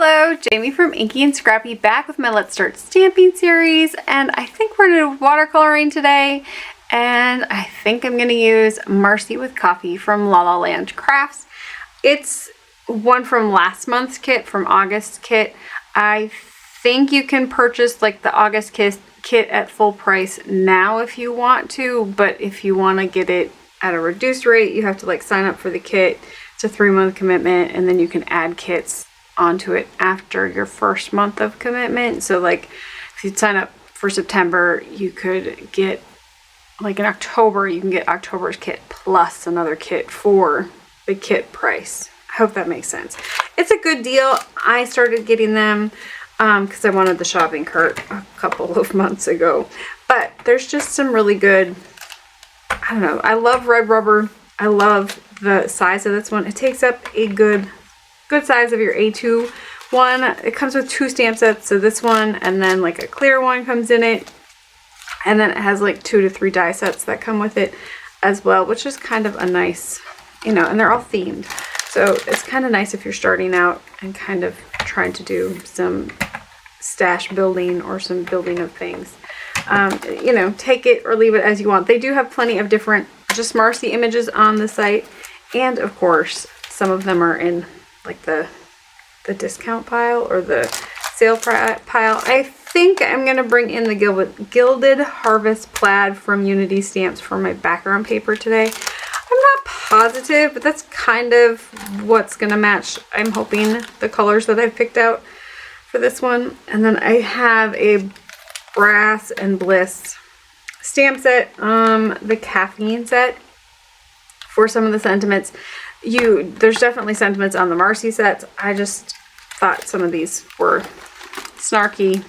Hello, Jamie from Inky&Scrappy back with my Let's Start Stamping series, and I think we're going to do watercoloring today, and I think I'm going to use Marci with Coffee from LaLaLand Crafts. It's one from last month's kit, from August kit. I think you can purchase like the August kit at full price now if you want to, but if you want to get it at a reduced rate, you have to like sign up for the kit. It's a 3-month commitment, and then you can add kits onto it after your first month of commitment. So like if you sign up for September, you could get like in October, you can get October's kit plus another kit for the kit price. I hope that makes sense. It's a good deal. I started getting them because I wanted the shopping cart a couple of months ago, but there's just some really good, I don't know, I love red rubber. I love the size of this one. It takes up a good size of your A2 one. It comes with 2 stamp sets, so this one and then like a clear one comes in it, and then it has like 2 to 3 die sets that come with it as well, which is kind of a nice, you know, and they're all themed, so it's kind of nice if you're starting out and kind of trying to do some stash building or some building of things. You know, take it or leave it as you want. They do have plenty of different just Marci images on the site, and of course some of them are in like the discount pile or the sale pile. I think I'm going to bring in the Gilded Harvest Plaid from Unity Stamps for my background paper today. I'm not positive, but that's kind of what's going to match, I'm hoping, the colors that I've picked out for this one. And then I have a Brass and Bliss stamp set, the caffeine set for some of the sentiments. There's definitely sentiments on the Marci sets. I just thought some of these were snarky,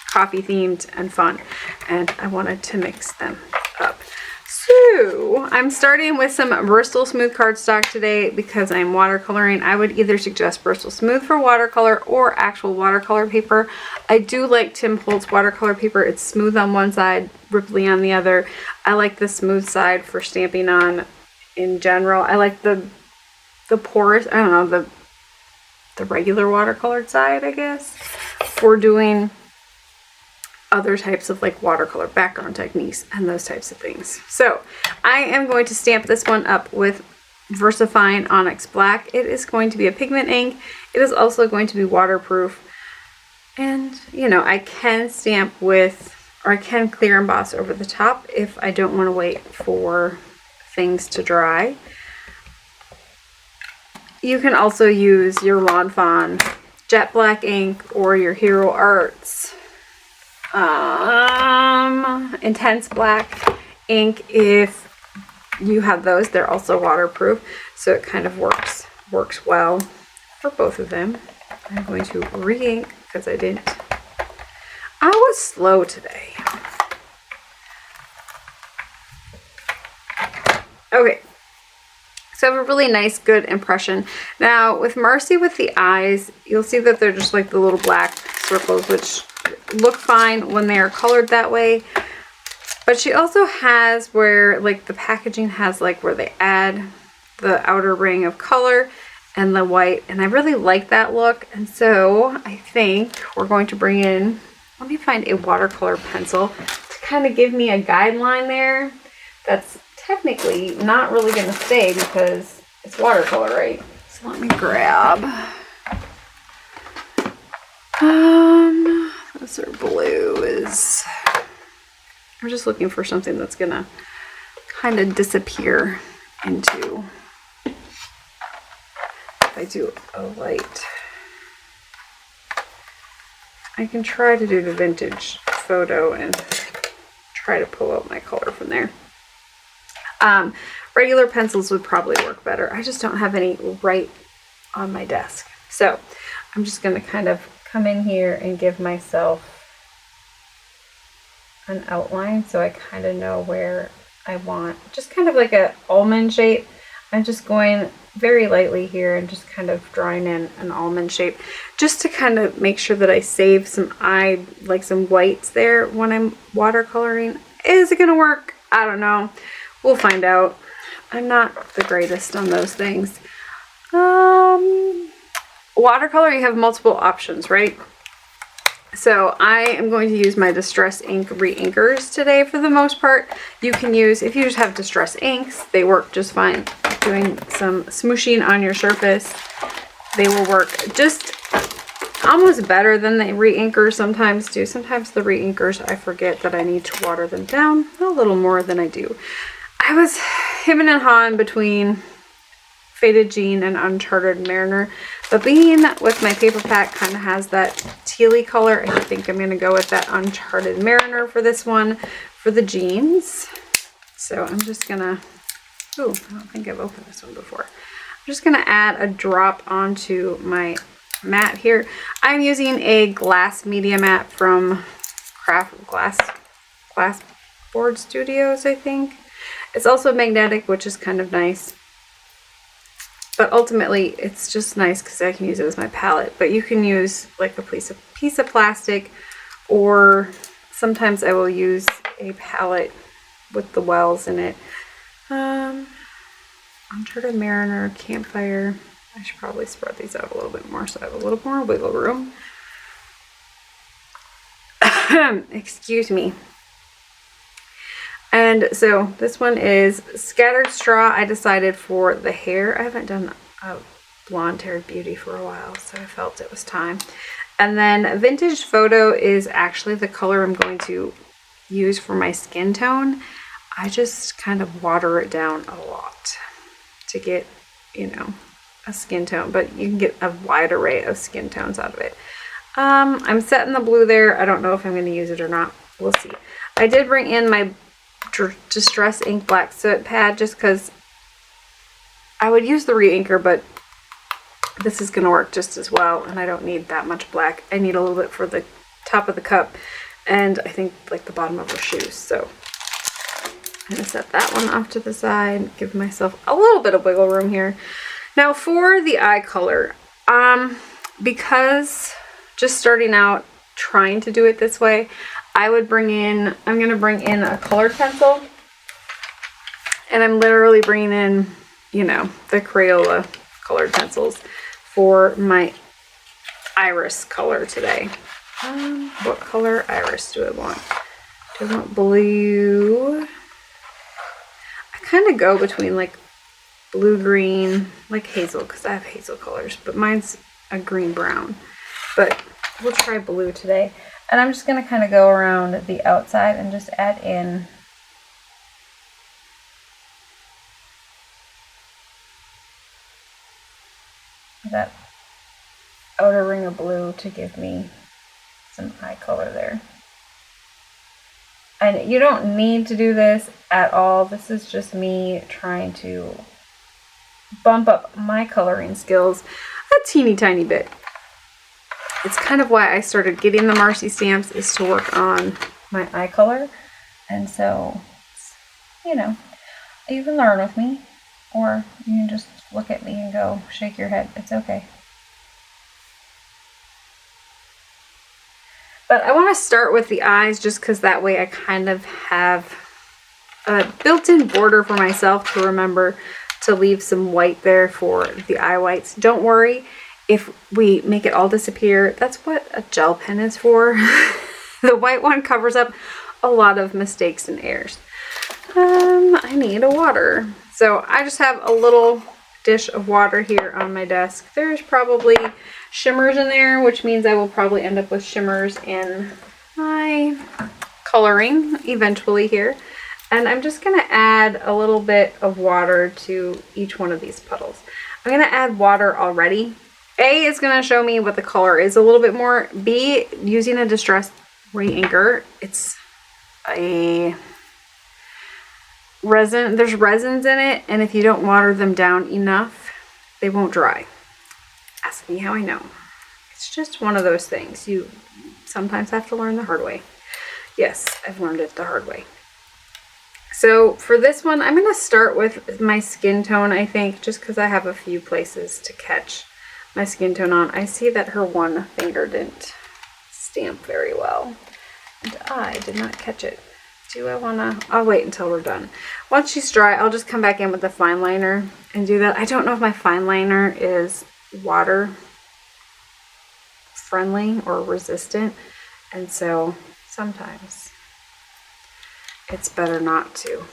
coffee themed, and fun, and I wanted to mix them up. So I'm starting with some Bristol Smooth cardstock today because I'm watercoloring. I would either suggest Bristol Smooth for watercolor or actual watercolor paper. I do like Tim Holtz watercolor paper. It's smooth on one side, ripply on the other. I like the smooth side for stamping on in general. I like the porous, I don't know, the regular watercolored side, I guess, for doing other types of like watercolor background techniques and those types of things. So I am going to stamp this one up with VersaFine Onyx Black. It is going to be a pigment ink. It is also going to be waterproof. And, you know, I can stamp with, or I can clear emboss over the top if I don't want to wait for things to dry. You can also use your Lawn Fawn jet black ink or your Hero Arts intense black ink. If you have those, they're also waterproof, so it kind of works well for both of them. I'm going to re-ink because I was slow today. Okay, so I have a really nice, good impression. Now, with Marci with the eyes, you'll see that they're just like the little black circles, which look fine when they are colored that way. But she also has where, like, the packaging has, like, where they add the outer ring of color and the white. And I really like that look. And so I think we're going to bring in, let me find a watercolor pencil to kind of give me a guideline there. That's technically not really going to stay because it's watercolor, right? So let me grab, this are blue is, I'm just looking for something that's going to kind of disappear into, if I do a light, I can try to do the vintage photo and try to pull out my color from there. Regular pencils would probably work better. I just don't have any right on my desk. So I'm just going to kind of come in here and give myself an outline so I kind of know where I want, just kind of like a almond shape. I'm just going very lightly here and just kind of drawing in an almond shape just to kind of make sure that I save some like some whites there when I'm watercoloring. Is it going to work? I don't know. We'll find out. I'm not the greatest on those things. watercolor, you have multiple options, right? So I am going to use my Distress Ink re-inkers today for the most part. You can use, if you just have Distress inks, they work just fine. Doing some smooshing on your surface, they will work just almost better than the re-inkers sometimes do. Sometimes the re-inkers, I forget that I need to water them down a little more than I do. I was hemming and hawing between Faded Jean and Uncharted Mariner, but being with my paper pack kind of has that tealy color, I think I'm going to go with that Uncharted Mariner for this one, for the jeans. So I'm just going to, oh, I don't think I've opened this one before. I'm just going to add a drop onto my mat here. I'm using a glass media mat from Glass Board Studios, I think. It's also magnetic, which is kind of nice. But ultimately, it's just nice because I can use it as my palette. But you can use like a piece of plastic, or sometimes I will use a palette with the wells in it. Uncharted Mariner, Campfire. I should probably spread these out a little bit more so I have a little more wiggle room. Excuse me. And so this one is Scattered Straw. I decided for the hair. I haven't done a blonde haired beauty for a while, so I felt it was time. And then Vintage Photo is actually the color I'm going to use for my skin tone. I just kind of water it down a lot to get, you know, a skin tone, but you can get a wide array of skin tones out of it. I'm setting the blue there. I don't know if I'm going to use it or not. We'll see. I did bring in my Distress Ink Black Soot pad just because I would use the re-inker, but this is going to work just as well, and I don't need that much black. I need a little bit for the top of the cup, and I think like the bottom of her shoes. So I'm going to set that one off to the side, give myself a little bit of wiggle room here. Now for the eye color, because just starting out trying to do it this way, I'm going to bring in a colored pencil, and I'm literally bringing in, you know, the Crayola colored pencils for my iris color today. What color iris do I want? Do I want blue? I kind of go between like blue-green, like hazel, because I have hazel colors, but mine's a green-brown. But we'll try blue today. And I'm just going to kind of go around the outside and just add in that outer ring of blue to give me some eye color there. And you don't need to do this at all. This is just me trying to bump up my coloring skills a teeny tiny bit. It's kind of why I started getting the Marci stamps, is to work on my eye color. And so, you know, you can learn with me, or you can just look at me and go, shake your head. It's okay. But I want to start with the eyes just because that way I kind of have a built-in border for myself to remember to leave some white there for the eye whites. Don't worry if we make it all disappear. That's what a gel pen is for. The white one covers up a lot of mistakes and errors. I need a water. So I just have a little dish of water here on my desk. There's probably shimmers in there, which means I will probably end up with shimmers in my coloring eventually here. And I'm just going to add a little bit of water to each one of these puddles. I'm going to add water already. A is going to show me what the color is a little bit more. B, using a distressed re-inker, it's a resin. There's resins in it, and if you don't water them down enough, they won't dry. Ask me how I know. It's just one of those things. You sometimes have to learn the hard way. Yes, I've learned it the hard way. So for this one, I'm going to start with my skin tone, I think, just because I have a few places to catch my skin tone on. I see that her one finger didn't stamp very well, and I did not catch it. Do I want to? I'll wait until we're done. Once she's dry, I'll just come back in with the fine liner and do that. I don't know if my fine liner is water friendly or resistant, and so sometimes it's better not to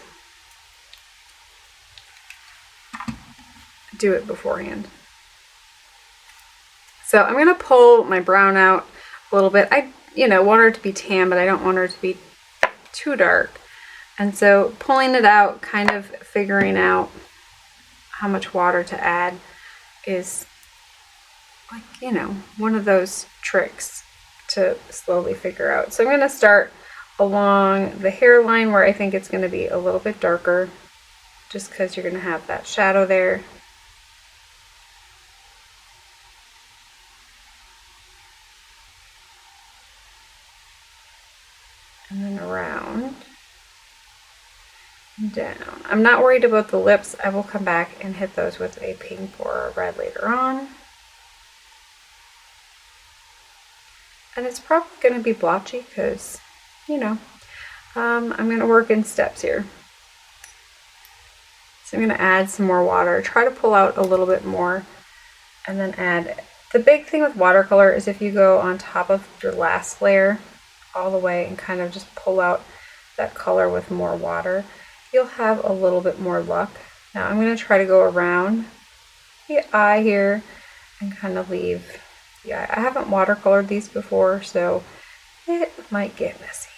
do it beforehand. So I'm going to pull my brown out a little bit. I, want her to be tan, but I don't want her to be too dark. And so pulling it out, kind of figuring out how much water to add is like, one of those tricks to slowly figure out. So I'm going to start along the hairline where I think it's going to be a little bit darker, just because you're going to have that shadow there. And then around and down. I'm not worried about the lips. I will come back and hit those with a pink or a red later on. And it's probably going to be blotchy because, I'm going to work in steps here. So I'm going to add some more water, try to pull out a little bit more, and then add. The big thing with watercolor is if you go on top of your last layer all the way and kind of just pull out that color with more water, you'll have a little bit more luck. Now I'm going to try to go around the eye here and kind of leave the eye. I haven't watercolored these before, so it might get messy.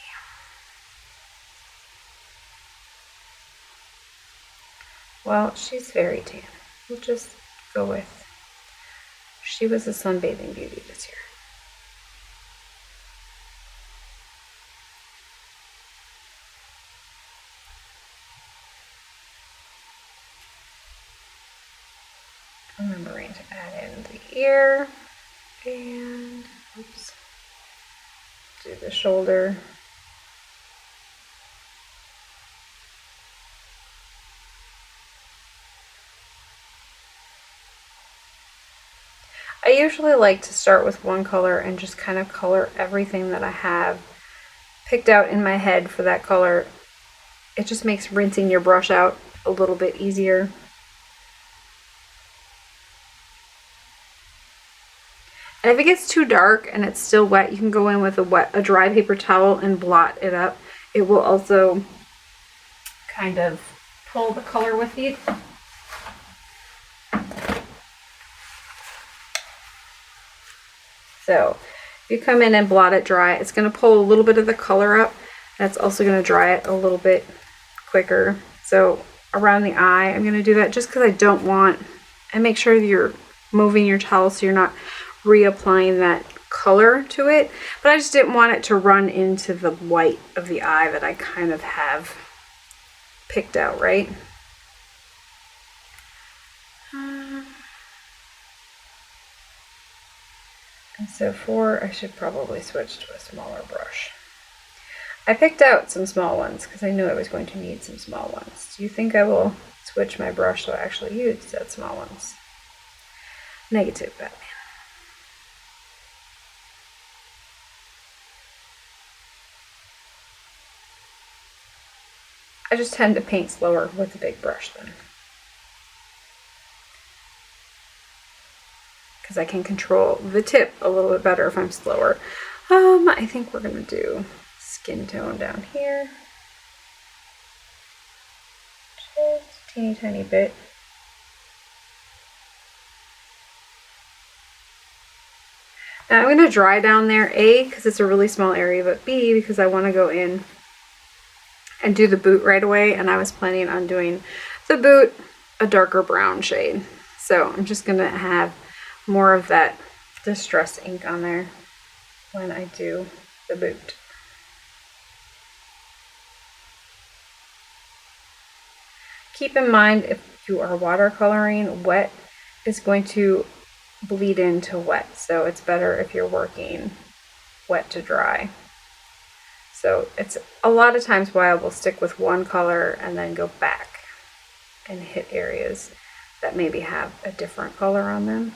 Well, she's very tan. We'll just go with, she was a sunbathing beauty this year. Remembering to add in the ear and oops, do the shoulder. I usually like to start with one color and just kind of color everything that I have picked out in my head for that color. It just makes rinsing your brush out a little bit easier. And if it gets too dark and it's still wet, you can go in with a dry paper towel and blot it up. It will also kind of pull the color with you. So if you come in and blot it dry, it's going to pull a little bit of the color up. That's also going to dry it a little bit quicker. So around the eye, I'm going to do that just because I don't want, and make sure you're moving your towel so you're not reapplying that color to it. But I just didn't want it to run into the white of the eye that I kind of have picked out, right? And so I should probably switch to a smaller brush. I picked out some small ones because I knew I was going to need some small ones. Do you think I will switch my brush so I actually use that small ones? Negative, Batman. I just tend to paint slower with a big brush then, because I can control the tip a little bit better if I'm slower. I think we're going to do skin tone down here. Just a teeny tiny bit. Now I'm going to dry down there, A, because it's a really small area, but B, because I want to go in and do the boot right away, and I was planning on doing the boot a darker brown shade. So I'm just going to have more of that distress ink on there when I do the boot. Keep in mind, if you are watercoloring, wet is going to bleed into wet, so it's better if you're working wet to dry. So it's a lot of times why I will stick with one color and then go back and hit areas that maybe have a different color on them.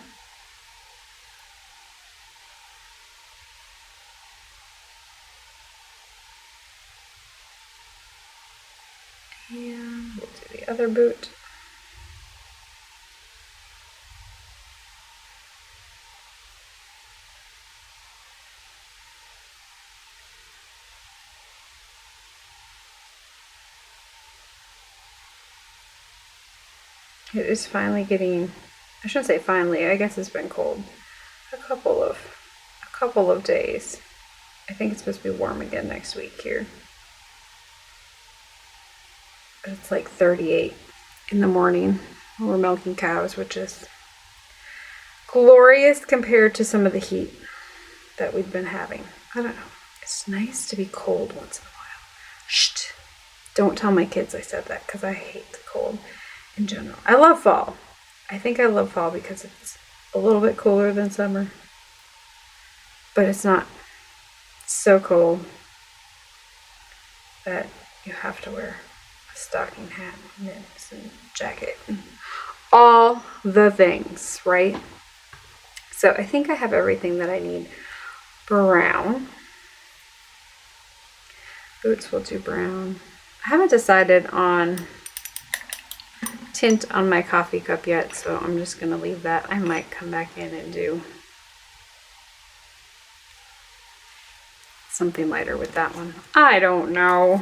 And we'll do the other boot. It is finally getting, I shouldn't say finally, I guess it's been cold. A couple of days. I think it's supposed to be warm again next week here. But it's like 38 in the morning when we're milking cows, which is glorious compared to some of the heat that we've been having. I don't know. It's nice to be cold once in a while. Shh. Don't tell my kids I said that because I hate the cold in general. I love fall. I think I love fall because it's a little bit cooler than summer. But it's not so cold that you have to wear a stocking hat, mitts, and jacket, and all the things, right? So I think I have everything that I need. Brown. Boots will do brown. I haven't decided on tint on my coffee cup yet, so I'm just going to leave that. I might come back in and do something lighter with that one. I don't know.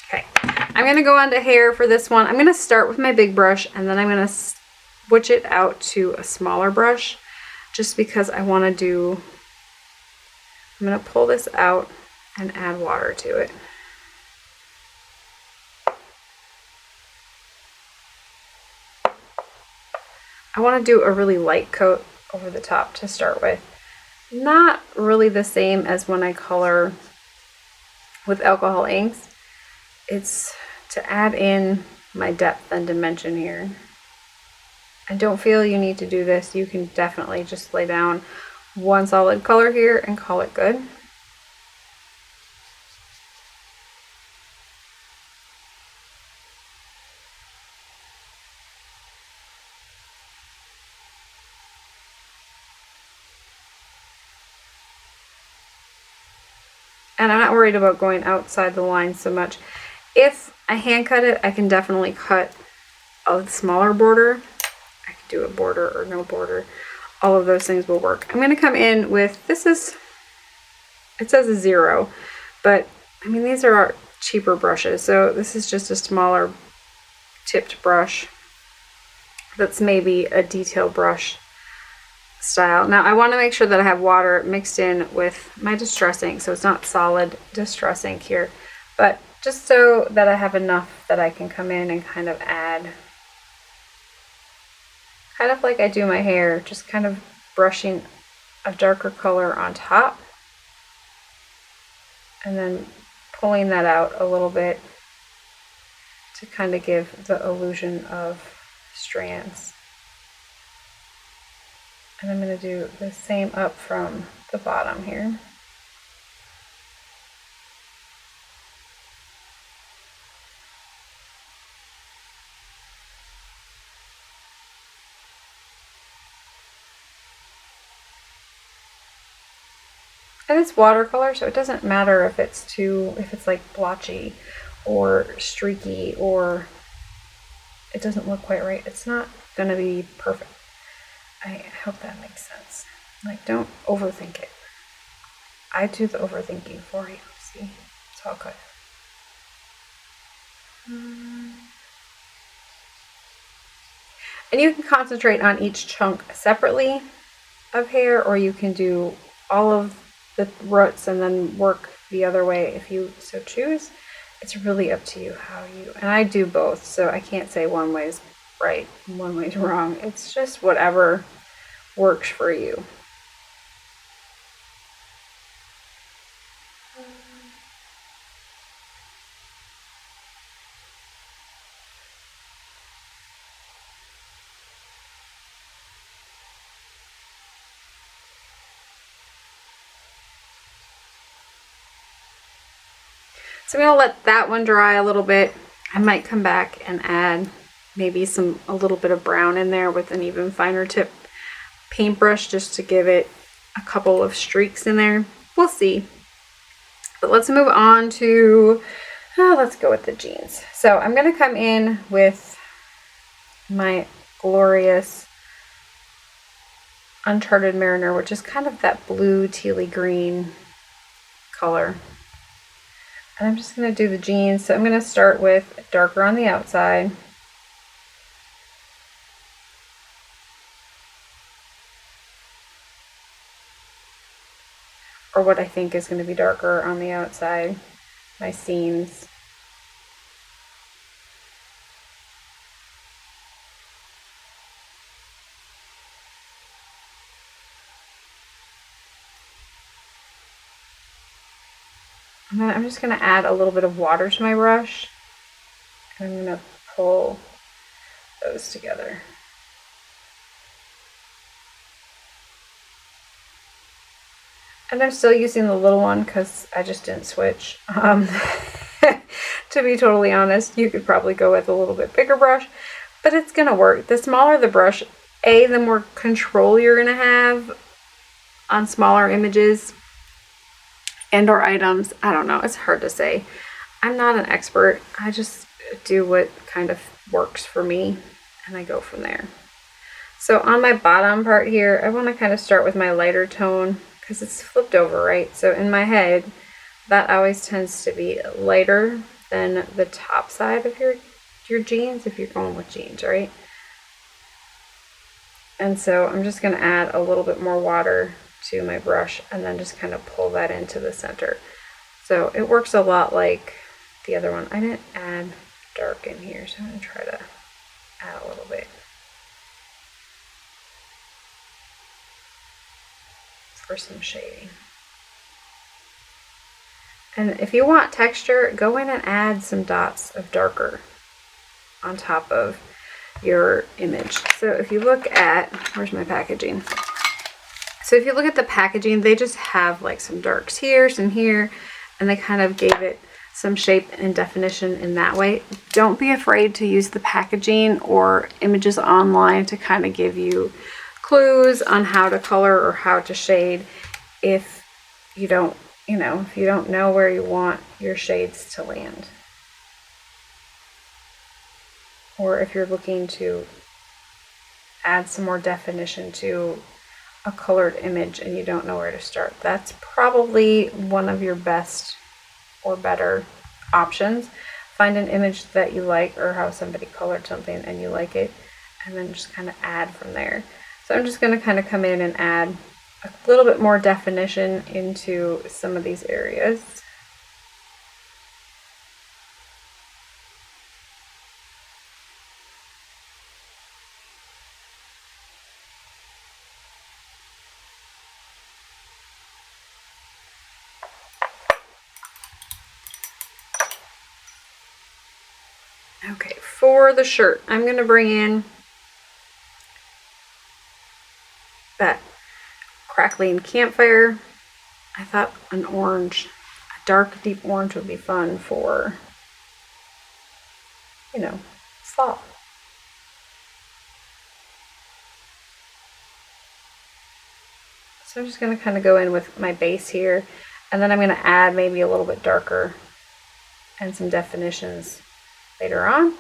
Okay, I'm going to go on to hair for this one. I'm going to start with my big brush, and then I'm going to switch it out to a smaller brush, just because I want to do, I'm going to pull this out and add water to it. I want to do a really light coat over the top to start with. Not really the same as when I color with alcohol inks. It's to add in my depth and dimension here. I don't feel you need to do this. You can definitely just lay down one solid color here and call it good. And I'm not worried about going outside the line so much. If I hand cut it, I can definitely cut a smaller border. I could do a border or no border. All of those things will work. I'm going to come in with, this is, it says a 0, but I mean, these are our cheaper brushes. So this is just a smaller tipped brush that's maybe a detail brush style. Now I want to make sure that I have water mixed in with my distress ink, so it's not solid distress ink here, but just so that I have enough that I can come in and kind of add, kind of like I do my hair, just kind of brushing a darker color on top and then pulling that out a little bit to kind of give the illusion of strands. And I'm going to do the same up from the bottom here. And it's watercolor, so it doesn't matter if it's like blotchy or streaky or it doesn't look quite right. It's not going to be perfect. I hope that makes sense. Like, don't overthink it. I do the overthinking for you. See? It's all good. And you can concentrate on each chunk separately of hair, or you can do all of the roots and then work the other way if you so choose. It's really up to you how you, and I do both, so I can't say one way is right and one way is wrong. It's just whatever works for you. So I'm going to let that one dry a little bit. I might come back and add maybe a little bit of brown in there with an even finer tip paintbrush just to give it a couple of streaks in there. We'll see. But let's move on to, let's go with the jeans. So I'm going to come in with my glorious Uncharted Mariner, which is kind of that blue tealy green color. And I'm just going to do the jeans. So I'm going to start with darker on the outside. or what I think is going to be darker on the outside, my seams. And then I'm just going to add a little bit of water to my brush. And I'm going to pull those together. And I'm still using the little one because I just didn't switch. To be totally honest, you could probably go with a little bit bigger brush, but it's going to work. The smaller the brush, the more control you're going to have on smaller images and or items. I don't know. It's hard to say. I'm not an expert. I just do what kind of works for me and I go from there. So on my bottom part here, I want to kind of start with my lighter tone because it's flipped over, right? So in my head, that always tends to be lighter than the top side of your jeans if you're going with jeans, right? And so I'm just going to add a little bit more water to my brush and then just kind of pull that into the center. So it works a lot like the other one. I didn't add dark in here, so I'm going to try to add a little bit for some shading. And if you want texture, go in and add some dots of darker on top of your image. So if you look at, where's my packaging? So if you look at the packaging, they just have like some darks here, some here, and they kind of gave it some shape and definition in that way. Don't be afraid to use the packaging or images online to kind of give you clues on how to color or how to shade if you don't, if you don't know where you want your shades to land. Or if you're looking to add some more definition to a colored image and you don't know where to start. That's probably one of your best or better options. Find an image that you like or how somebody colored something and you like it, and then just kind of add from there. So I'm just going to kind of come in and add a little bit more definition into some of these areas. Okay, for the shirt, I'm going to bring in that Crackling Campfire. I thought an orange, a dark deep orange would be fun for, fall. So I'm just going to kind of go in with my base here, and then I'm going to add maybe a little bit darker and some definitions later on.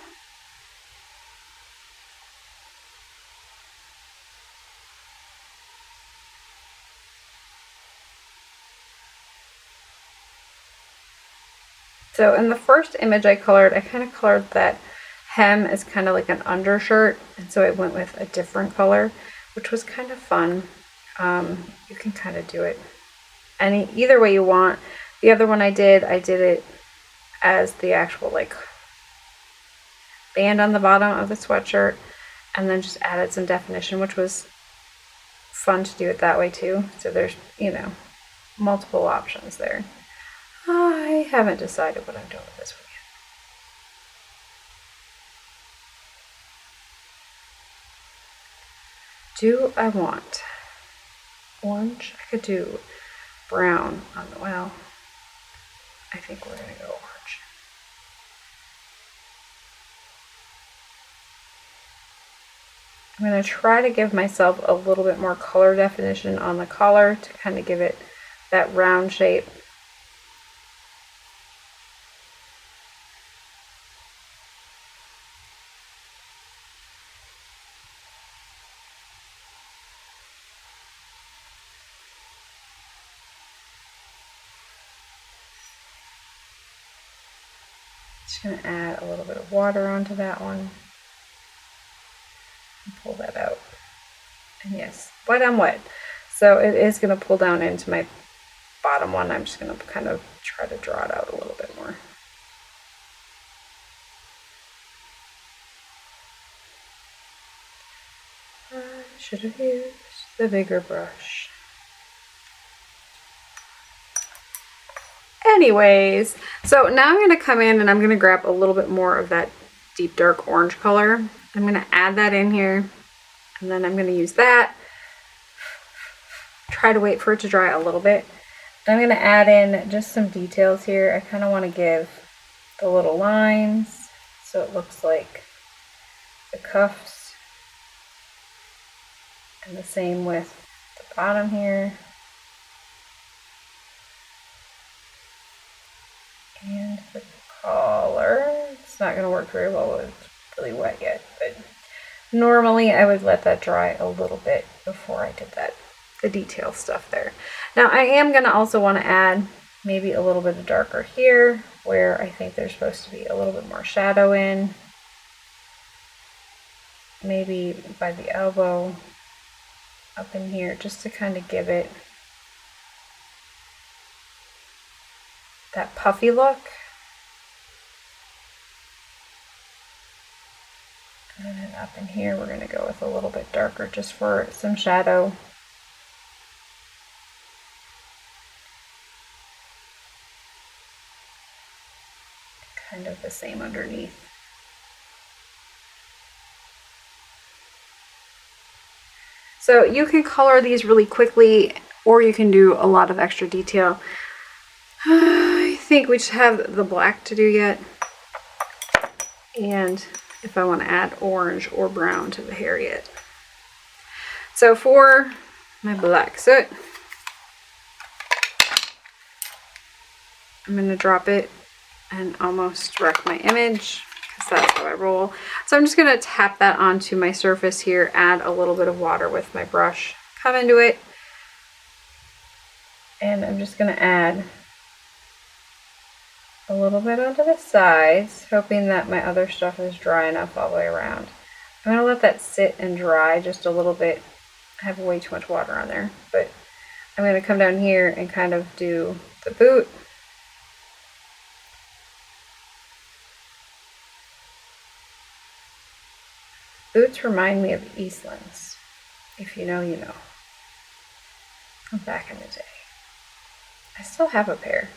So in the first image I kind of colored that hem as kind of like an undershirt, and so I went with a different color, which was kind of fun. You can kind of do it either way you want. The other one I did it as the actual like band on the bottom of the sweatshirt, and then just added some definition, which was fun to do it that way too. So there's, multiple options there. I haven't decided what I'm doing with this one yet. Do I want orange? I could do brown on the, well, I think we're going to go orange. I'm going to try to give myself a little bit more color definition on the collar to kind of give it that round shape. Just going to add a little bit of water onto that one. And pull that out. And yes, wet on wet. So it is going to pull down into my bottom one, I'm just going to kind of try to draw it out a little bit more. I should have used the bigger brush. Anyways, so now I'm going to come in and I'm going to grab a little bit more of that deep dark orange color. I'm going to add that in here, and then I'm going to use that. Try to wait for it to dry a little bit. I'm going to add in just some details here. I kind of want to give the little lines so it looks like the cuffs, and the same with the bottom here. And the collar, it's not going to work very well when it's really wet yet, but normally I would let that dry a little bit before I did that, the detail stuff there. Now I am going to also want to add maybe a little bit of darker here where I think there's supposed to be a little bit more shadow in. Maybe by the elbow up in here, just to kind of give it that puffy look. And then up in here, we're going to go with a little bit darker just for some shadow. Kind of the same underneath. So you can color these really quickly, or you can do a lot of extra detail. I think we just have the black to do yet. And if I want to add orange or brown to the hair yet. So for my black soot, I'm going to drop it and almost wreck my image because that's how I roll. So I'm just going to tap that onto my surface here, add a little bit of water with my brush, come into it, and I'm just going to add a little bit onto the sides, hoping that my other stuff is dry enough all the way around. I'm going to let that sit and dry just a little bit. I have way too much water on there, but I'm going to come down here and kind of do the boot. Boots remind me of Eastlands. If you know, you know. From back in the day. I still have a pair.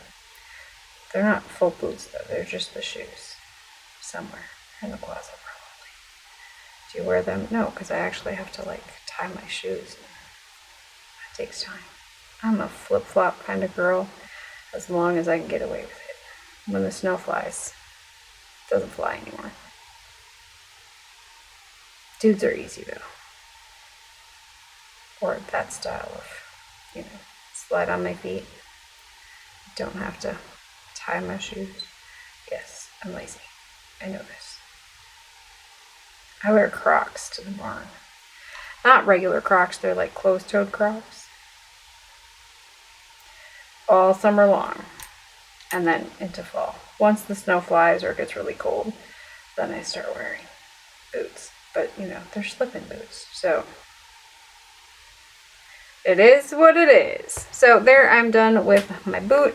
They're not full boots though, they're just the shoes. Somewhere in the closet probably. Do you wear them? No, because I actually have to like tie my shoes. That takes time. I'm a flip-flop kind of girl as long as I can get away with it. When the snow flies, it doesn't fly anymore. Dudes are easy though. Or that style of, you know, slide on my feet. Don't have to tie my shoes. Yes, I'm lazy. I know this. I wear Crocs to the barn. Not regular Crocs, they're like closed-toed Crocs. All summer long. And then into fall. Once the snow flies or it gets really cold, then I start wearing boots. But, you know, they're slip-in boots. So, it is what it is. So, there I'm done with my boot.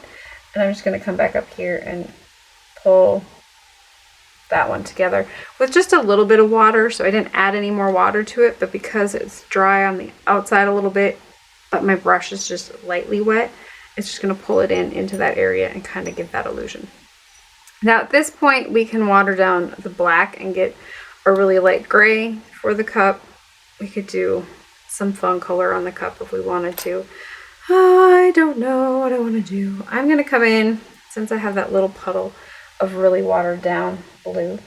And I'm just going to come back up here and pull that one together with just a little bit of water. So, I didn't add any more water to it. But because it's dry on the outside a little bit, but my brush is just lightly wet, it's just going to pull it into that area and kind of give that illusion. Now, at this point, we can water down the black and get a really light gray for the cup. We could do some fun color on the cup if we wanted to. I don't know what I want to do. I'm going to come in, since I have that little puddle of really watered down blue,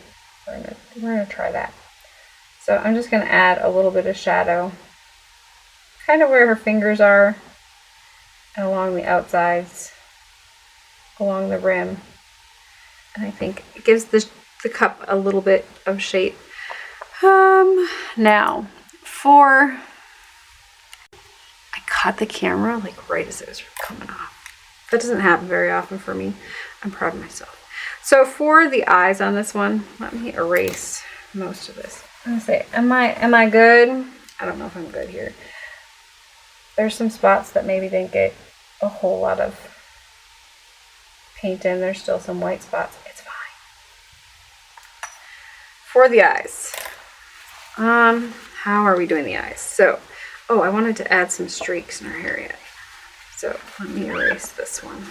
we're going to try that. So I'm just going to add a little bit of shadow, kind of where her fingers are, and along the outsides, along the rim. And I think it gives the cup a little bit of shape. Now, I caught the camera like right as it was coming off. That doesn't happen very often for me. I'm proud of myself. So for the eyes on this one, let me erase most of this. I'm gonna say, am I good? I don't know if I'm good here. There's some spots that maybe didn't get a whole lot of paint in. There's still some white spots. It's fine. For the eyes, how are we doing the eyes? So, oh, I wanted to add some streaks in our hair yet. So let me erase this one.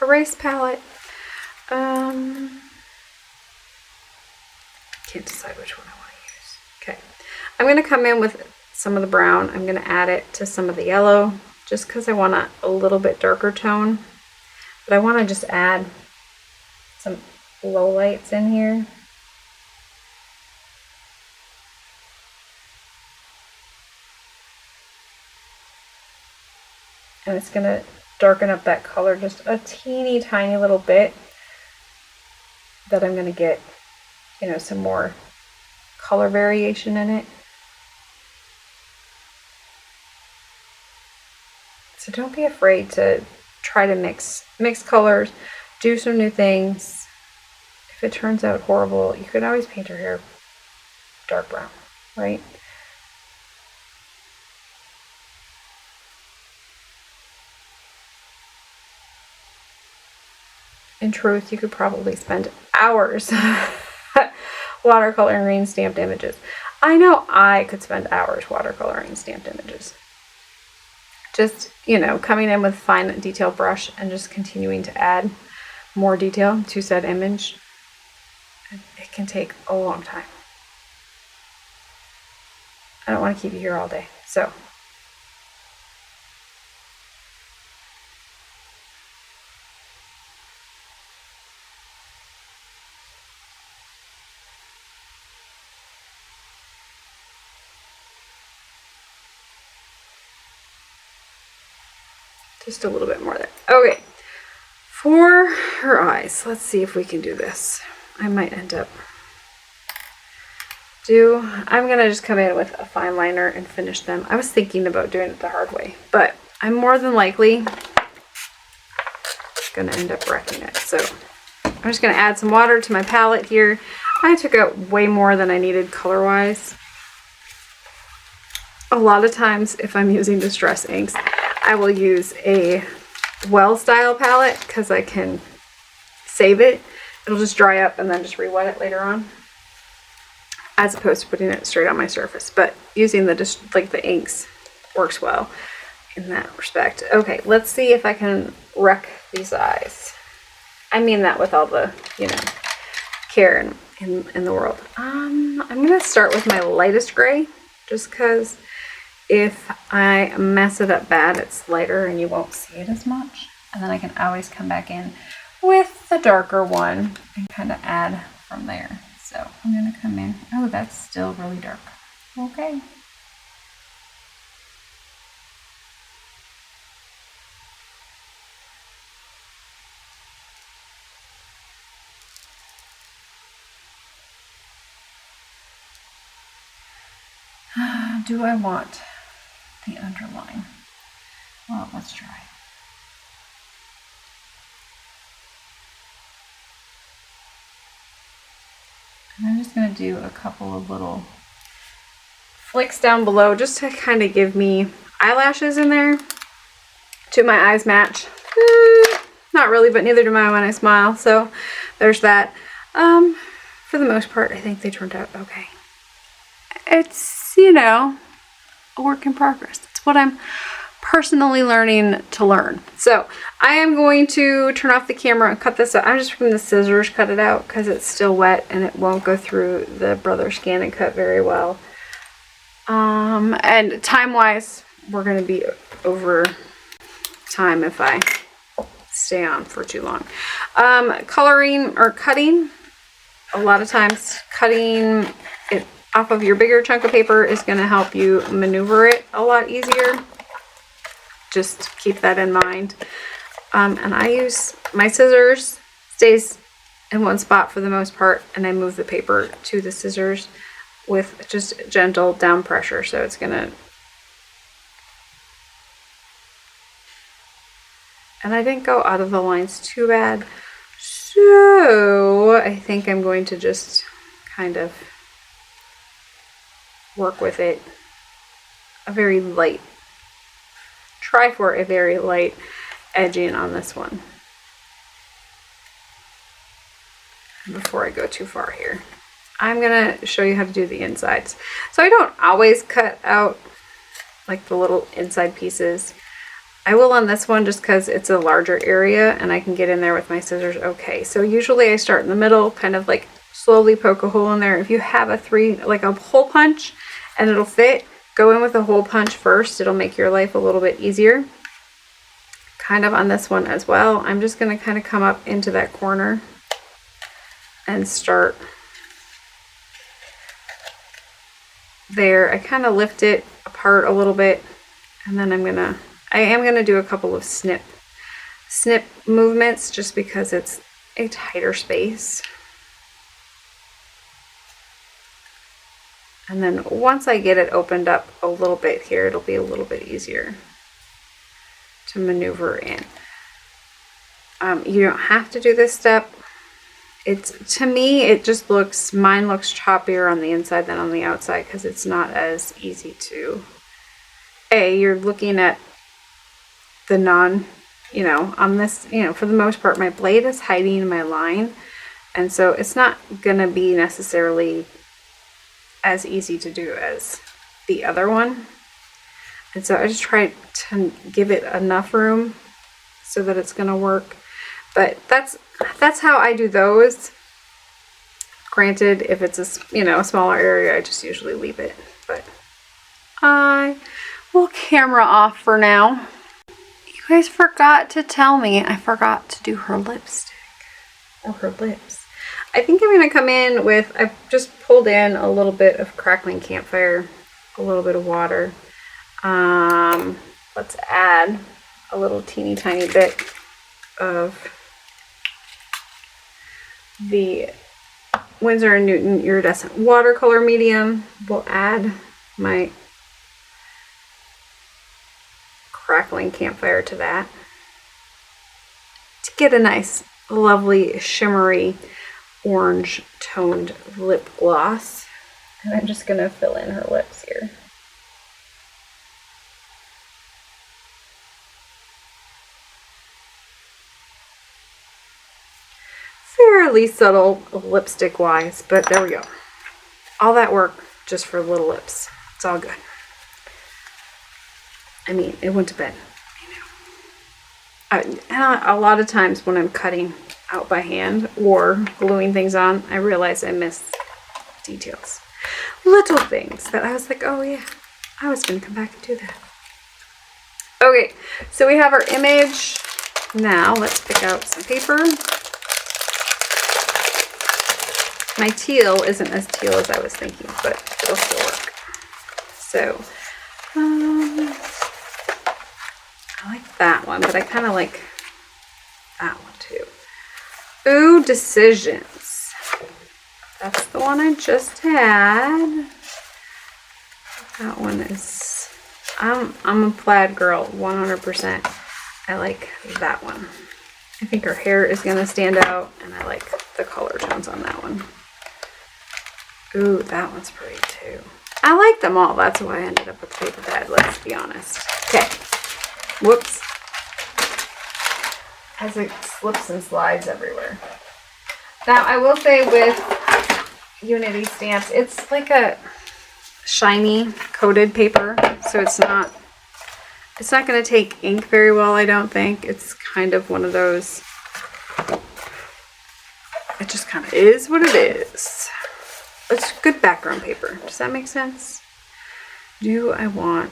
Erase palette. Can't decide which one I want to use. Okay, I'm going to come in with some of the brown. I'm going to add it to some of the yellow just because I want a little bit darker tone. But I want to just add some low lights in here. And it's going to darken up that color just a teeny tiny little bit, that I'm going to get, you know, some more color variation in it. So don't be afraid to try to mix colors, do some new things. If it turns out horrible, you could always paint your hair dark brown, right? In truth, you could probably spend hours watercoloring green stamped images. I know I could spend hours watercoloring stamped images. Just, you know, coming in with fine detail brush and just continuing to add more detail to said image. It can take a long time. I don't want to keep you here all day, so. Just a little bit more there. Okay, for her eyes, let's see if we can do this. I might end up I'm gonna just come in with a fine liner and finish them. I was thinking about doing it the hard way, but I'm more than likely gonna end up wrecking it. So I'm just gonna add some water to my palette here. I took out way more than I needed color-wise. A lot of times, if I'm using distress inks, I will use a well style palette because I can save it. It'll just dry up and then just re-wet it later on, as opposed to putting it straight on my surface. But using the inks works well in that respect. Okay, let's see if I can wreck these eyes. I mean that with all the, you know, care in the world. I'm gonna start with my lightest gray, just because if I mess it up bad, it's lighter and you won't see it as much. And then I can always come back in with the darker one and kind of add from there. So I'm going to come in. Oh, that's still really dark. Okay. Do I want the underline? Well, let's try. And I'm just going to do a couple of little flicks down below just to kind of give me eyelashes in there. Do my eyes match? Not really, but neither do mine when I smile. So there's that. For the most part, I think they turned out okay. It's, you know, a work in progress. It's what I'm personally learning to learn. So I am going to turn off the camera and cut this out. I'm just from the scissors cut it out because it's still wet and it won't go through the Brother Scan and Cut very well. And time-wise, we're going to be over time if I stay on for too long. Coloring or cutting, a lot of times cutting it off of your bigger chunk of paper is going to help you maneuver it a lot easier. Just keep that in mind. And I use my scissors, stays in one spot for the most part, and I move the paper to the scissors with just gentle down pressure. So it's gonna, and I didn't go out of the lines too bad. So I think I'm going to just kind of work with it a very light, try for a very light edging on this one before I go too far here. I'm gonna show you how to do the insides. So I don't always cut out like the little inside pieces. I will on this one just because it's a larger area and I can get in there with my scissors okay. So usually I start in the middle, kind of like slowly poke a hole in there. If you have like a hole punch and it'll fit, go in with a hole punch first. It'll make your life a little bit easier. Kind of on this one as well. I'm just gonna kind of come up into that corner and start there. I kind of lift it apart a little bit, and then I am gonna do a couple of snip movements just because it's a tighter space. And then once I get it opened up a little bit here, it'll be a little bit easier to maneuver in. You don't have to do this step. To me, it just mine looks choppier on the inside than on the outside because it's not as easy to, you're looking at the on this, for the most part, my blade is hiding my line. And so it's not gonna be necessarily as easy to do as the other one. And so I just try to give it enough room so that it's gonna work. But that's how I do those. Granted, if it's a smaller area, I just usually leave it. But I will camera off for now. You guys forgot to tell me I forgot to do her lipstick or her lips. I think I'm gonna come in with, I've just pulled in a little bit of Crackling Campfire, a little bit of water. Let's add a little teeny tiny bit of the Winsor & Newton Iridescent Watercolor Medium. We'll add my Crackling Campfire to that to get a nice, lovely, shimmery, orange toned lip gloss. And I'm just going to fill in her lips here. Fairly subtle lipstick wise, but there we go. All that work just for little lips. It's all good. I mean, it went to bed, and a lot of times when I'm cutting out by hand or gluing things on, I realize I miss details. Little things that I was like, oh yeah, I was gonna come back and do that. Okay, so we have our image. Now let's pick out some paper. My teal isn't as teal as I was thinking, but it'll still work. So, I like that one, but I kind of like that one too. Ooh, Decisions. That's the one I just had. That one is, I'm a plaid girl, 100%. I like that one. I think her hair is going to stand out, and I like the color tones on that one. Ooh, that one's pretty too. I like them all. That's why I ended up with the paper pad, let's be honest. Okay. Whoops. As it slips and slides everywhere. Now, I will say with Unity stamps, it's like a shiny coated paper, so it's not going to take ink very well, I don't think. It's kind of one of those, it just kind of is what it is. It's good background paper. Does that make sense? I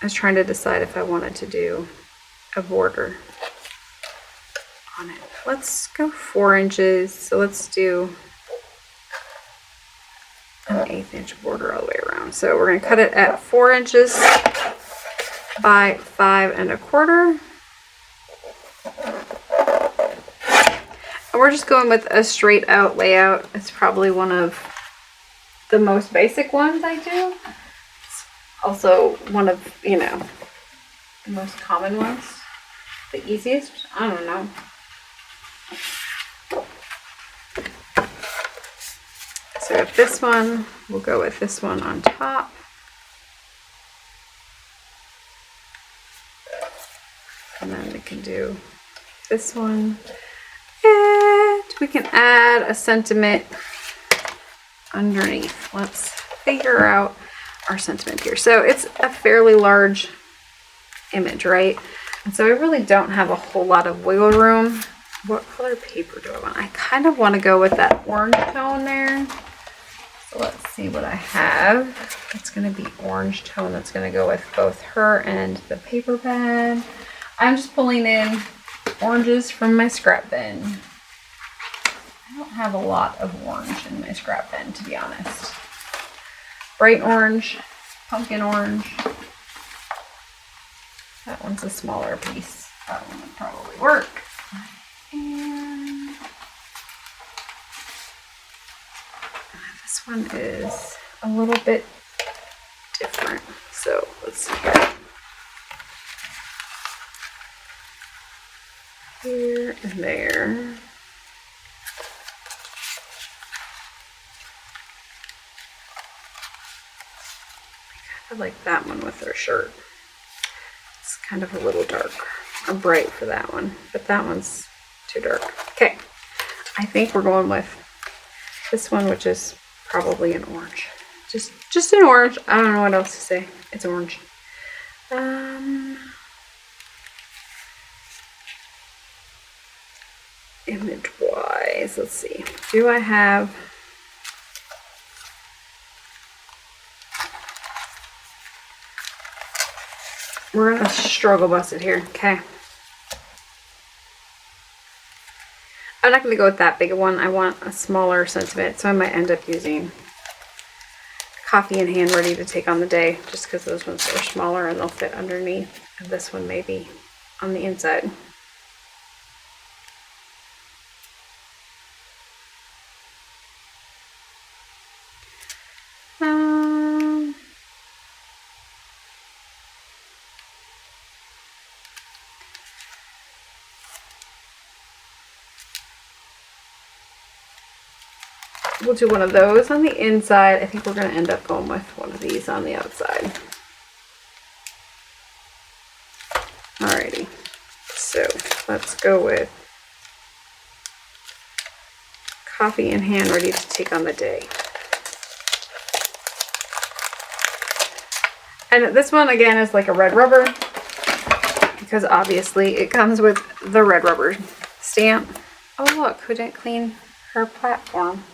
was trying to decide if I wanted to do a border on it. Let's go 4 inches. So let's do an 1/8 inch border all the way around. So we're going to cut it at 4 inches by 5 1/4. And we're just going with a straight out layout. It's probably one of the most basic ones I do. It's also one of, the most common ones. The easiest? I don't know. So if this one, we'll go with this one on top. can do this one. And we can add a sentiment underneath. Let's figure out our sentiment here. So it's a fairly large image, right? And so I really don't have a whole lot of wiggle room. What color paper do I want? I kind of want to go with that orange tone there. So let's see what I have. It's going to be orange tone. That's going to go with both her and the paper pad. I'm just pulling in oranges from my scrap bin. I don't have a lot of orange in my scrap bin, to be honest. Bright orange, pumpkin orange. That one's a smaller piece. That one would probably work. And this one is a little bit different. So let's see here. Here and there. I like that one with her shirt. It's kind of a little dark or bright for that one, but that one's too dark. Okay, I think we're going with this one, which is probably an orange. Just an orange. I don't know what else to say. It's orange. Image wise, let's see. Do I have we're gonna struggle bus it here. Okay. I'm not gonna go with that big a one. I want a smaller sentiment, so I might end up using coffee in hand ready to take on the day, just because those ones are smaller and they'll fit underneath. And this one maybe on the inside. We'll do one of those on the inside. I think we're going to end up going with one of these on the outside. Alrighty, so let's go with coffee in hand ready to take on the day. And this one again is like a red rubber, because obviously it comes with the red rubber stamp. Oh look, who didn't clean her platform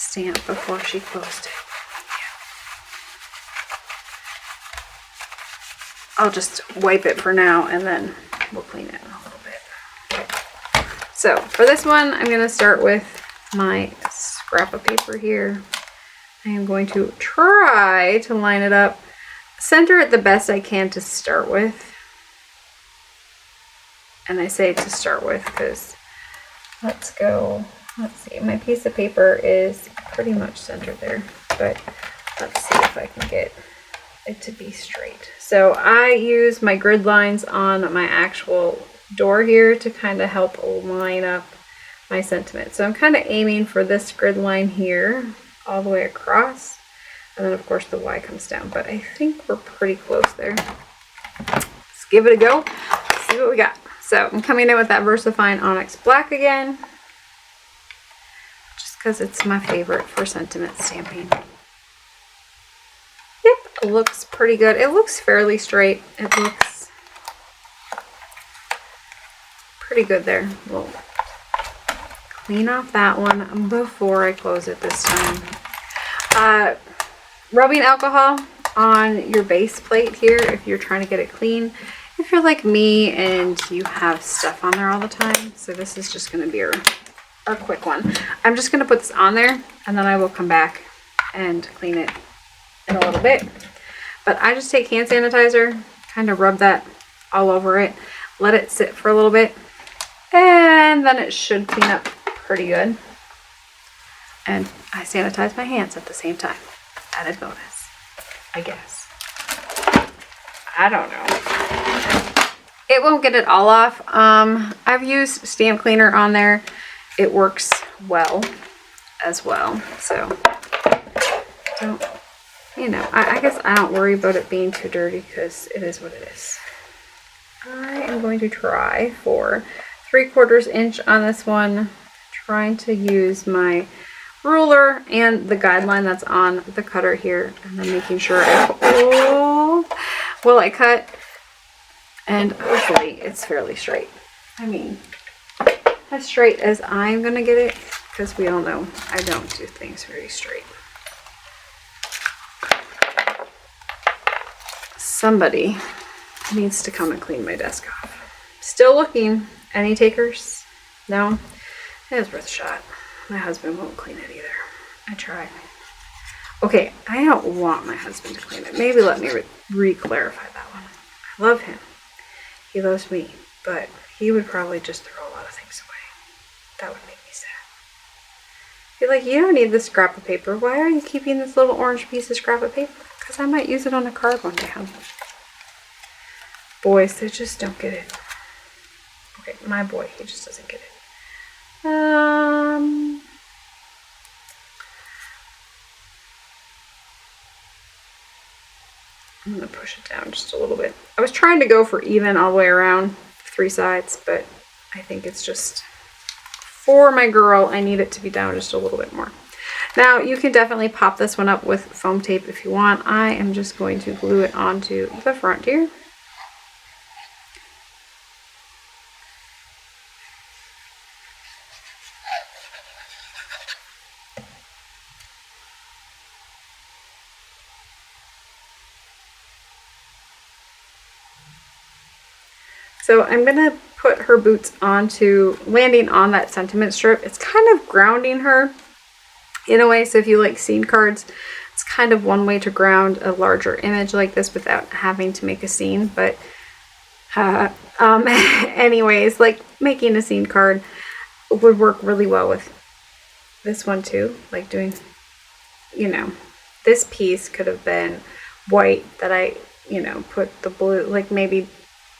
stamp before she closed it. I'll just wipe it for now and then we'll clean it in a little bit. Okay. So for this one, I'm going to start with my scrap of paper here. I am going to try to line it up, center it the best I can to start with. And I say to start with because let's see, my piece of paper is pretty much centered there, but let's see if I can get it to be straight. So I use my grid lines on my actual door here to kind of help line up my sentiment. So I'm kind of aiming for this grid line here all the way across, and then of course the Y comes down, but I think we're pretty close there. Let's give it a go, see what we got. So I'm coming in with that VersaFine Onyx Black again, because it's my favorite for sentiment stamping. Yep, it looks pretty good. It looks fairly straight. It looks pretty good there. We'll clean off that one before I close it this time. Rubbing alcohol on your base plate here if you're trying to get it clean. If you're like me and you have stuff on there all the time. So this is just going to be our quick one. I'm just going to put this on there and then I will come back and clean it in a little bit. But I just take hand sanitizer, kind of rub that all over it, let it sit for a little bit, and then it should clean up pretty good. And I sanitize my hands at the same time. Added bonus, I guess. I don't know. It won't get it all off. I've used stamp cleaner on there. It works well as well, so don't, you know, I guess I don't worry about it being too dirty because it is what it is. I am going to try for 3/4 inch on this one, trying to use my ruler and the guideline that's on the cutter here, and then making sure I cut, and hopefully it's fairly straight. I mean, as straight as I'm gonna get it, because we all know I don't do things very straight. Somebody needs to come and clean my desk off. Still looking. Any takers? No? It was worth a shot. My husband won't clean it either. I tried. Okay, I don't want my husband to clean it. Maybe let me re-clarify that one. I love him. He loves me. But he would probably just throw a lot of things away. That would make me sad. Be like, you don't need this scrap of paper. Why are you keeping this little orange piece of scrap of paper? Because I might use it on a card one day, husband. Boys, they just don't get it. Okay, my boy, he just doesn't get it. I'm going to push it down just a little bit. I was trying to go for even all the way around 3 sides, but I think it's just, for my girl, I need it to be down just a little bit more. Now, you can definitely pop this one up with foam tape if you want. I am just going to glue it onto the front here. So I'm going to put her boots onto, landing on that sentiment strip. It's kind of grounding her in a way. So if you like scene cards, it's kind of one way to ground a larger image like this without having to make a scene. But anyways, like making a scene card would work really well with this one too. Like doing, you know, this piece could have been white that I, you know, put the blue, like maybe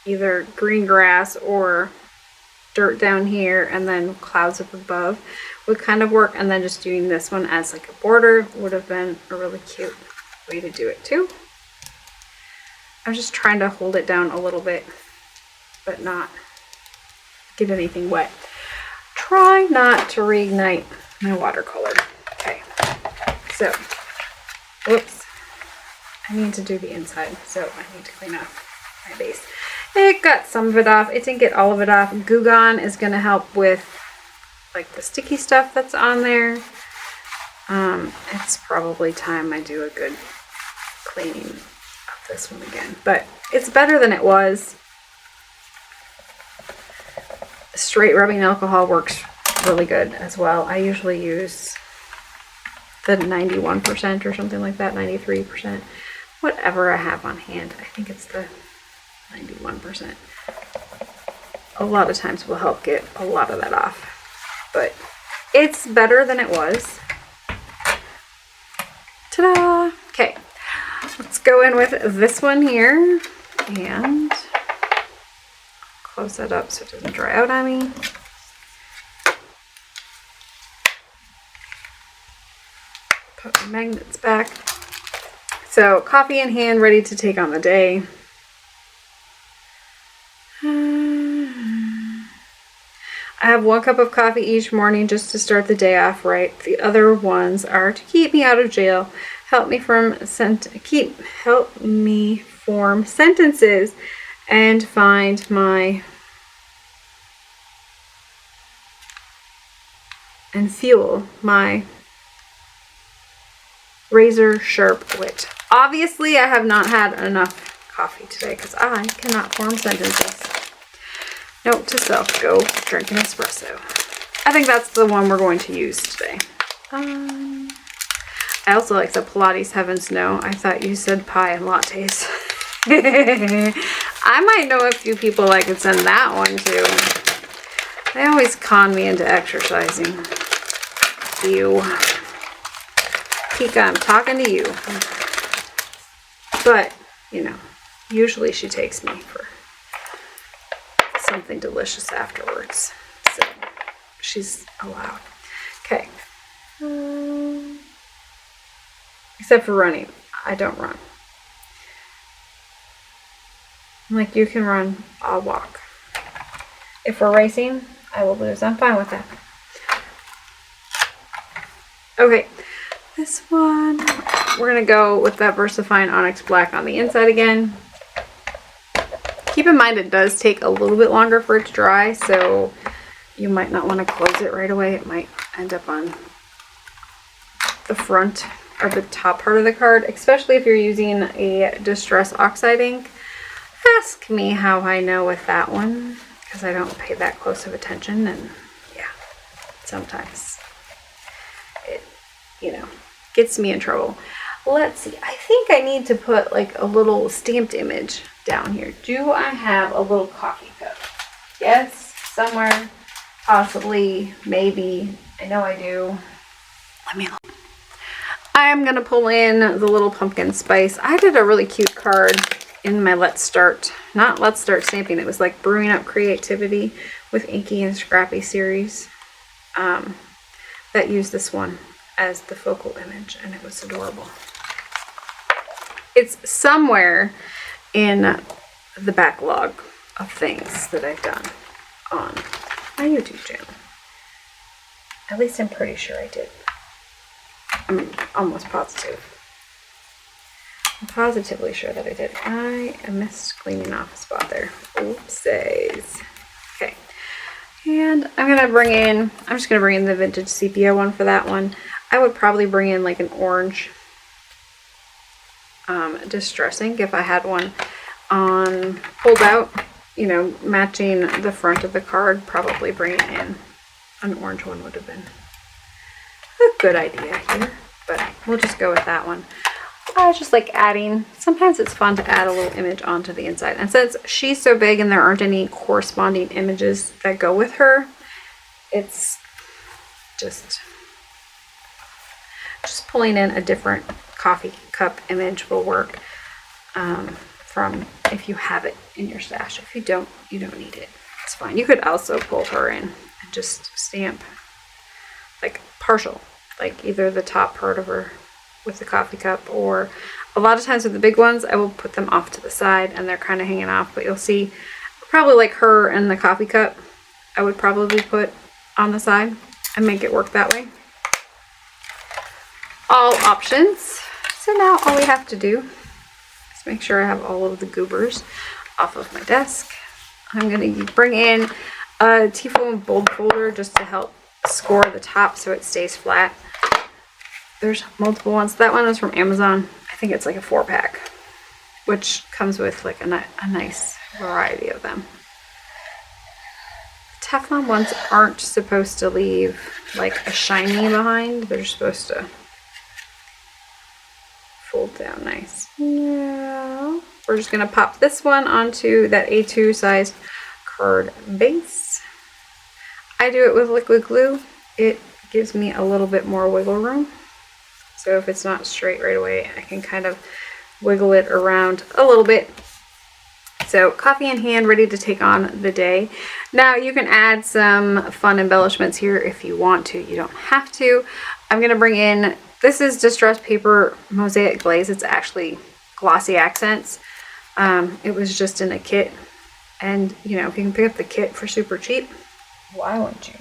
either green grass or dirt down here and then clouds up above would kind of work, and then just doing this one as like a border would have been a really cute way to do it too. I'm just trying to hold it down a little bit but not get anything wet. Try not to reignite my watercolor. Okay, so whoops, I need to do the inside, so I need to clean up my base. It got some of it off. It didn't get all of it off. Goo Gone is going to help with like the sticky stuff that's on there. It's probably time I do a good cleaning of this one again. But it's better than it was. Straight rubbing alcohol works really good as well. I usually use the 91% or something like that, 93%. Whatever I have on hand. I think it's the 91%. A lot of times will help get a lot of that off, but it's better than it was. Ta-da! Okay, let's go in with this one here and close that up so it doesn't dry out on me. Put my magnets back. So coffee in hand, ready to take on the day. I have 1 cup of coffee each morning just to start the day off right. The other ones are to keep me out of jail, help me form sentences, and find my and fuel my razor sharp wit. Obviously, I have not had enough coffee today because I cannot form sentences. Note to self, go drink an espresso. I think that's the one we're going to use today. I also like the Pilates Heavens No. I thought you said pie and lattes. I might know a few people I could send that one to. They always con me into exercising. You. Kika, I'm talking to you. But, you know, usually she takes me for something delicious afterwards, so she's allowed. Okay, except for running. I don't run. I'm like, you can run, I'll walk. If we're racing, I will lose. I'm fine with that. Okay, this one, we're gonna go with that VersaFine Onyx Black on the inside again. Keep in mind it does take a little bit longer for it to dry, so you might not want to close it right away. It might end up on the front or the top part of the card, especially if you're using a Distress Oxide ink. Ask me how I know with that one, because I don't pay that close of attention, and yeah, sometimes it, you know, gets me in trouble. Let's see, I think I need to put like a little stamped image down here. Do I have a little coffee cup? Yes, somewhere, possibly, maybe. I know I do. Let me look. I am gonna pull in the little pumpkin spice. I did a really cute card in my Let's Start stamping. It was like Brewing Up Creativity with Inky&Scrappy series that used this one as the focal image, and it was adorable. It's somewhere in the backlog of things that I've done on my YouTube channel. At least I'm pretty sure I did. I'm almost positive. I'm positively sure that I did. I missed cleaning off a spot there. Oopsies. Okay. And I'm just gonna bring in the vintage sepia one for that one. I would probably bring in like an orange distress ink if I had one on pulled out, you know, matching the front of the card. Probably bringing in an orange one would have been a good idea here, but we'll just go with that one. I just like adding, sometimes it's fun to add a little image onto the inside, and since she's so big and there aren't any corresponding images that go with her, it's just pulling in a different coffee cup image will work from if you have it in your stash. If you don't, you don't need it. It's fine. You could also pull her in and just stamp like partial, like either the top part of her with the coffee cup, or a lot of times with the big ones I will put them off to the side and they're kind of hanging off, but you'll see probably like her and the coffee cup I would probably put on the side and make it work that way. All options. So now all we have to do is make sure I have all of the goobers off of my desk. I'm going to bring in a T-foam bold folder just to help score the top so it stays flat. There's multiple ones. That one is from Amazon. I think it's like a 4-pack, which comes with like a nice variety of them. Teflon ones aren't supposed to leave like a shiny behind. They're supposed to fold down nice. Now we're just going to pop this one onto that A2 size card base. I do it with liquid glue. It gives me a little bit more wiggle room. So if it's not straight right away, I can kind of wiggle it around a little bit. So coffee in hand, ready to take on the day. Now you can add some fun embellishments here if you want to. You don't have to. I'm going to bring in, this is Distress Paper Mosaic Glaze. It's actually Glossy Accents. It was just in a kit. And, you know, if you can pick up the kit for super cheap, why wouldn't you?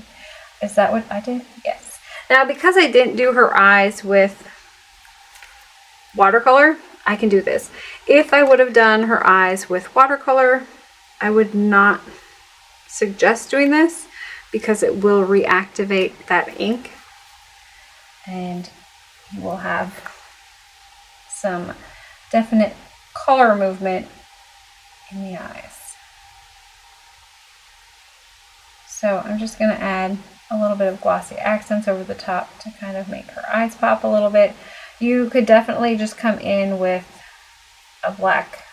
Is that what I did? Yes. Now, because I didn't do her eyes with watercolor, I can do this. If I would have done her eyes with watercolor, I would not suggest doing this because it will reactivate that ink and you will have some definite color movement in the eyes. So I'm just going to add a little bit of Glossy Accents over the top to kind of make her eyes pop a little bit. You could definitely just come in with a black,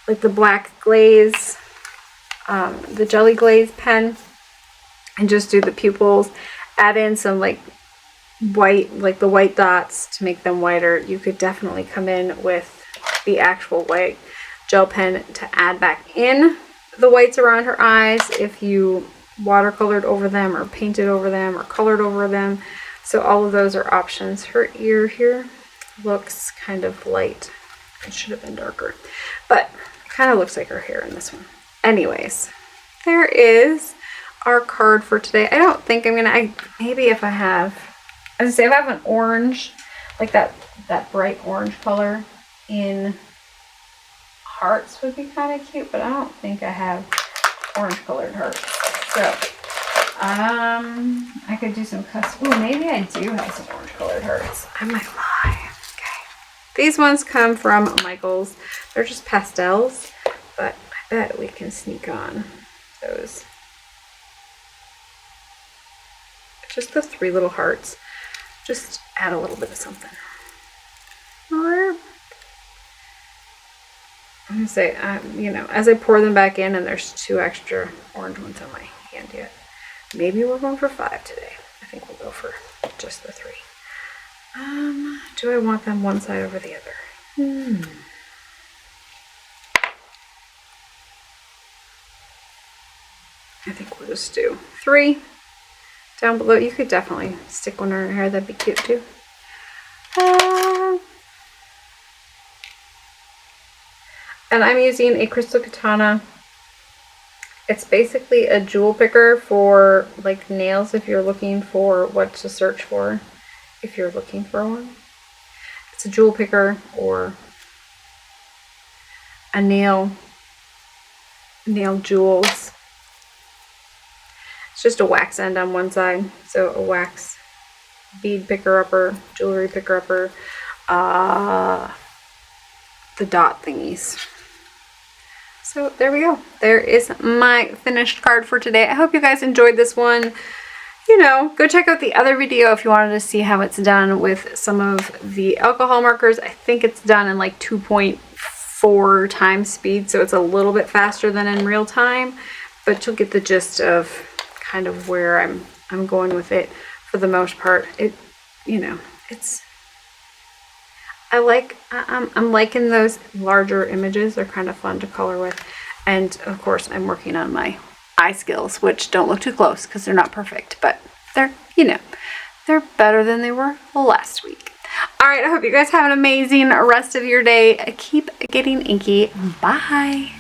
like the black glaze, the jelly glaze pen, and just do the pupils. Add in some like white, like the white dots to make them whiter. You could definitely come in with the actual white gel pen to add back in the whites around her eyes if you watercolored over them or painted over them or colored over them. So all of those are options. Her ear here looks kind of light. It should have been darker. But Kind of looks like her hair in this one. Anyways, there is our card for today. I don't think I'm gonna, maybe if I have, as I say, if I have an orange, like that bright orange color in hearts would be kind of cute, but I don't think I have orange colored hearts. So, I could do some custom, ooh, maybe I do have some orange colored hearts. I might lie. Okay. These ones come from Michael's. They're just pastels, but I bet we can sneak on those. Just the 3 little hearts. Just add a little bit of something. Or, I'm gonna say, you know, as I pour them back in, and there's 2 extra orange ones on my hand yet. Maybe we're going for 5 today. I think we'll go for just the 3. Do I want them one side over the other? I think we'll just do 3 down below. You could definitely stick one in her hair. That'd be cute too. And I'm using a crystal katana. It's basically a jewel picker for like nails if you're looking for what to search for, if you're looking for one. It's a jewel picker or a nail jewels. It's just a wax end on one side. So a wax bead picker-upper, jewelry picker-upper, the dot thingies. So there we go. There is my finished card for today. I hope you guys enjoyed this one. You know, go check out the other video if you wanted to see how it's done with some of the alcohol markers. I think it's done in like 2.4 times speed, so it's a little bit faster than in real time, but you'll get the gist of kind of where I'm going with it for the most part. It, you know, it's, I'm liking those larger images. They're kind of fun to color with. And of course, I'm working on my eye skills, which don't look too close because they're not perfect, but they're, you know, they're better than they were last week. All right, I hope you guys have an amazing rest of your day. Keep getting inky. Bye.